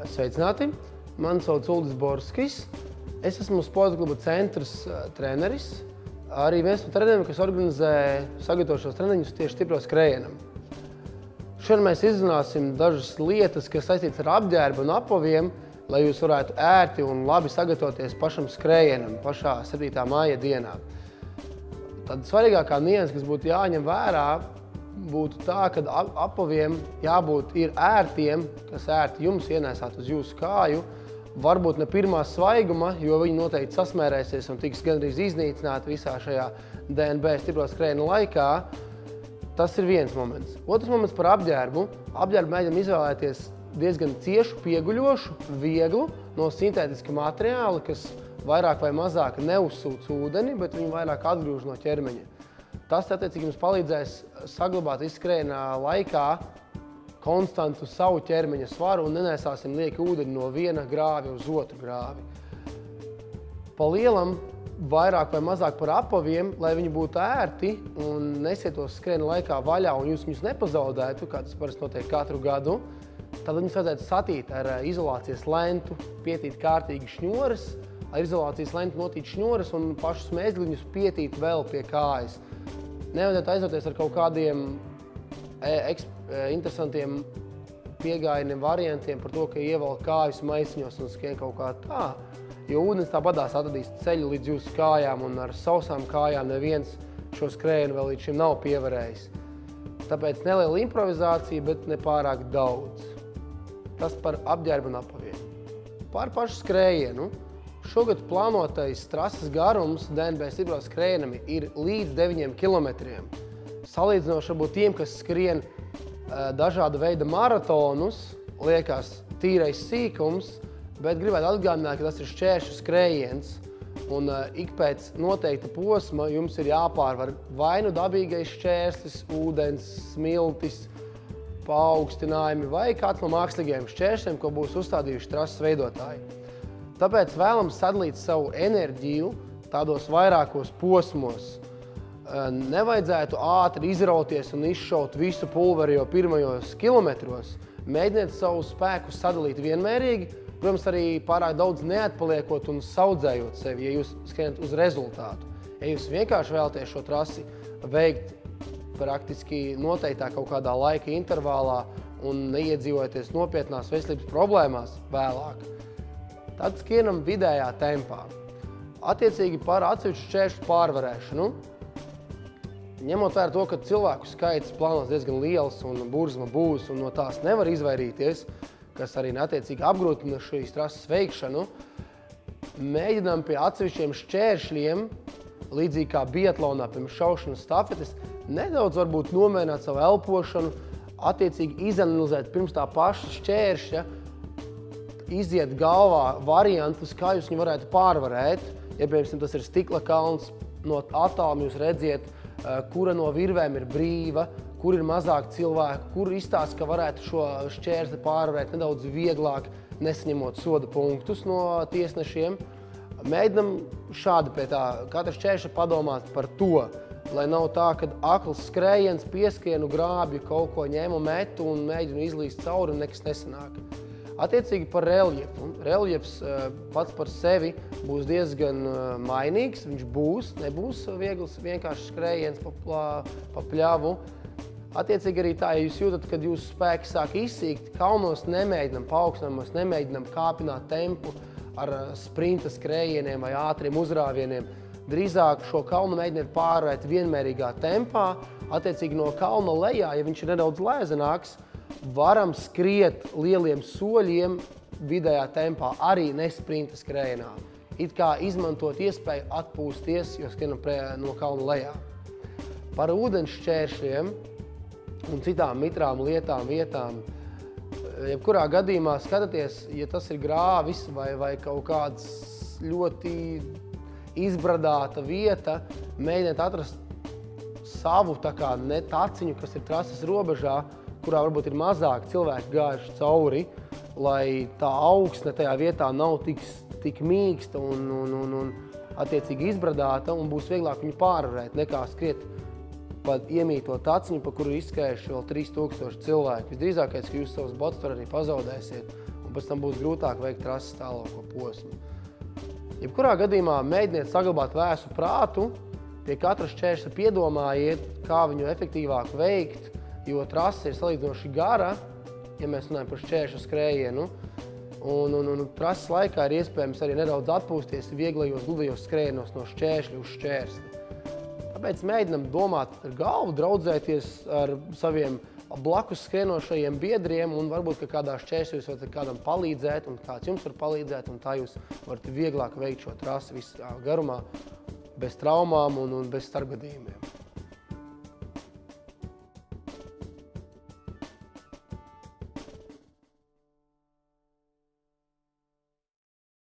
Sveicināti! Mani sauc Uldis Borskis. Es esmu Sporta kluba Centrs treneris. Arī viens no treneriem, kas organizē sagatavošanos treniņus tieši stipro skrējienam. Šodien mēs izrunāsim dažas lietas, kas saistītas ar apģērbu un apaviem, lai jūs varētu ērti un labi sagatavoties pašam skrējienam, pašā 7. māja dienā. Tad svarīgākā nianse, kas būtu jāņem vērā, būtu tā, ka apaviem jābūt ērtiem, kas ērti jums ienēsāt uz jūsu kāju, varbūt ne pirmā svaiguma, jo viņi noteikti sasmērēsies un tiks gandrīz iznīcināti visā šajā DNB stipro skrējiena laikā. Tas ir viens moments. Otrs moments par apģērbu. Apģērbu mēģinām izvēlēties diezgan ciešu, pieguļošu, vieglu, no sintētiska materiāla, kas vairāk vai mazāk neuzsūc ūdeni, bet viņu vairāk atgrūž no ķermeņa. Tas, attiecīgi, jums palīdzēs saglabāt skrējiena laikā konstantu savu ķermeņa svaru un nenēsāsim lieki ūdeni no viena grāvja uz otru grāvi. Pa lielam, vairāk vai mazāk par apaviem, lai viņi būtu ērti un nesietos skrējiena laikā vaļā un jūs viņus nepazaudētu, kā tas parasti notiek katru gadu, tad viņus vajadzētu satīt ar izolācijas lentu, pietīt kārtīgi šņores, ar izolācijas lentu notīt šņores un pašus mēsliņus pietīt vēl pie kājas. Nevajadzētu aizdoties ar kaut kādiem interesantiem piegājieniem, variantiem par to, ka ievelk kājas maisiņos un skrien kaut kā tā, jo ūdens tāpatās atradīs ceļu līdz jūsu kājām un ar sausām kājām neviens šo skrējienu vēl līdz šim nav pievarējis. Tāpēc neliela improvizācija, bet ne pārāk daudz. Tas par apģērbu un apaviem. Par pašu skrējienu. Šogad plānotais trases garums DNB stipro skrējienam ir līdz 9 kilometriem. Salīdzinoši varbūt tiem, kas skrien dažāda veida maratonus, liekas tīrais sīkums, bet gribētu atgādināt, ka tas ir šķēršu skrējiens. Un ik pēc noteikta posma jums ir jāpārvar vai nu dabīgais šķērslis, ūdens, smiltis, paaugstinājumi vai kāds no mākslīgajiem šķēršļiem, ko būs uzstādījuši trases veidotāji. Tāpēc vēlams sadalīt savu enerģiju tādos vairākos posmos. Nevajadzētu ātri izrauties un izšaut visu pulveri jau pirmajos kilometros. Mēģiniet savu spēku sadalīt vienmērīgi, protams, arī pārāk daudz neatpaliekot un saudzējot sevi, ja jūs skrienat uz rezultātu. Ja jūs vienkārši vēlaties šo trasi veikt praktiski noteiktā kaut kādā laika intervālā un neiedzīvoties nopietnās veselības problēmās vēlāk, tad skrienam vidējā tempā. Attiecīgi par atsevišķu šķēršļu pārvarēšanu. Ņemot vērā to, ka cilvēku skaits plānos diezgan liels un burzma būs un no tās nevar izvairīties, kas arī attiecīgi apgrūtina šīs trases veikšanu, mēģinām pie atsevišķiem šķēršļiem, līdzīgi kā biatlonā, pirms šaušanas stafetes, nedaudz varbūt nomērināt savu elpošanu, attiecīgi izanalizēt pirms tā paša šķēršļa, iziet galvā variantus, kā jūs viņu varētu pārvarēt. Ja, piemēram, tas ir stikla kalns, no attāluma jūs redziet, kura no virvēm ir brīva, kur ir mazāk cilvēku, kur izstāsta, ka varētu šo šķērsli pārvarēt nedaudz vieglāk, nesaņemot soda punktus no tiesnešiem. Mēģinam šādi pie tā katra šķēršļa padomāt par to, lai nav tā, ka akls skrējiens pieskienu grābju, kaut ko ņemu metu un mēģinu izlīst cauri un nekas nesanāk. Attiecīgi par reljefu. Reljefs pats par sevi būs diezgan mainīgs, viņš nebūs viegls, vienkārši skrējiens pa pļavu. Attiecīgi arī tā, ja jūs jūtat, kad jūsu spēki sāk izsīkt, kalnos nemēģinam, paaugstinājumos nemēģinam kāpināt tempu ar sprinta skrējieniem vai ātriem uzrāvieniem. Drīzāk šo kalnu mēģiniet pārvarēt vienmērīgā tempā. Attiecīgi no kalna lejā, ja viņš ir nedaudz lēzenāks, varam skriet lieliem soļiem vidējā tempā, arī nesprinta skrējienā. It kā izmantot iespēju atpūsties, jo skrienam no kalna lejā. Par ūdens šķēršļiem un citām mitrām lietām, vietām. Jebkurā gadījumā skatieties, ja tas ir grāvis vai kaut kāds ļoti izbradāta vieta, mēģiniet atrast savu taciņu, kas ir trases robežā, kurā varbūt ir mazāk cilvēki gājuši cauri, lai tā augsne tajā vietā nav tik mīksta un attiecīgi izbradāta un būs vieglāk viņu pārvarēt, nekā skriet pa iemīto taciņu, pa kuru izskrējuši vēl 3000 cilvēku. Visdrīzākais, ka jūs savus botus tur arī pazaudēsiet un pēc tam būs grūtāk veikt trases tālāko posmu. Jebkurā gadījumā mēģiniet saglabāt vēsu prātu, pie katra šķēršļa piedomājiet, kā viņu efektīvāk veikt, jo trase ir salīdzinoši gara, ja mēs runājam par šķēršļu skrējienu. Un trases laikā ir iespējams arī nedaudz atpūsties vieglajos, gludajos skrējienos no šķēršļa uz šķērsli. Tāpēc mēģinam domāt ar galvu, draudzēties ar saviem blakus skrienošajiem biedriem un varbūt, ka kādā šķēršļā jūs varat kādam palīdzēt un kāds jums var palīdzēt, un tā jūs varat vieglāk veikt šo trasi visā garumā, bez traumām un bez starpgadījumiem.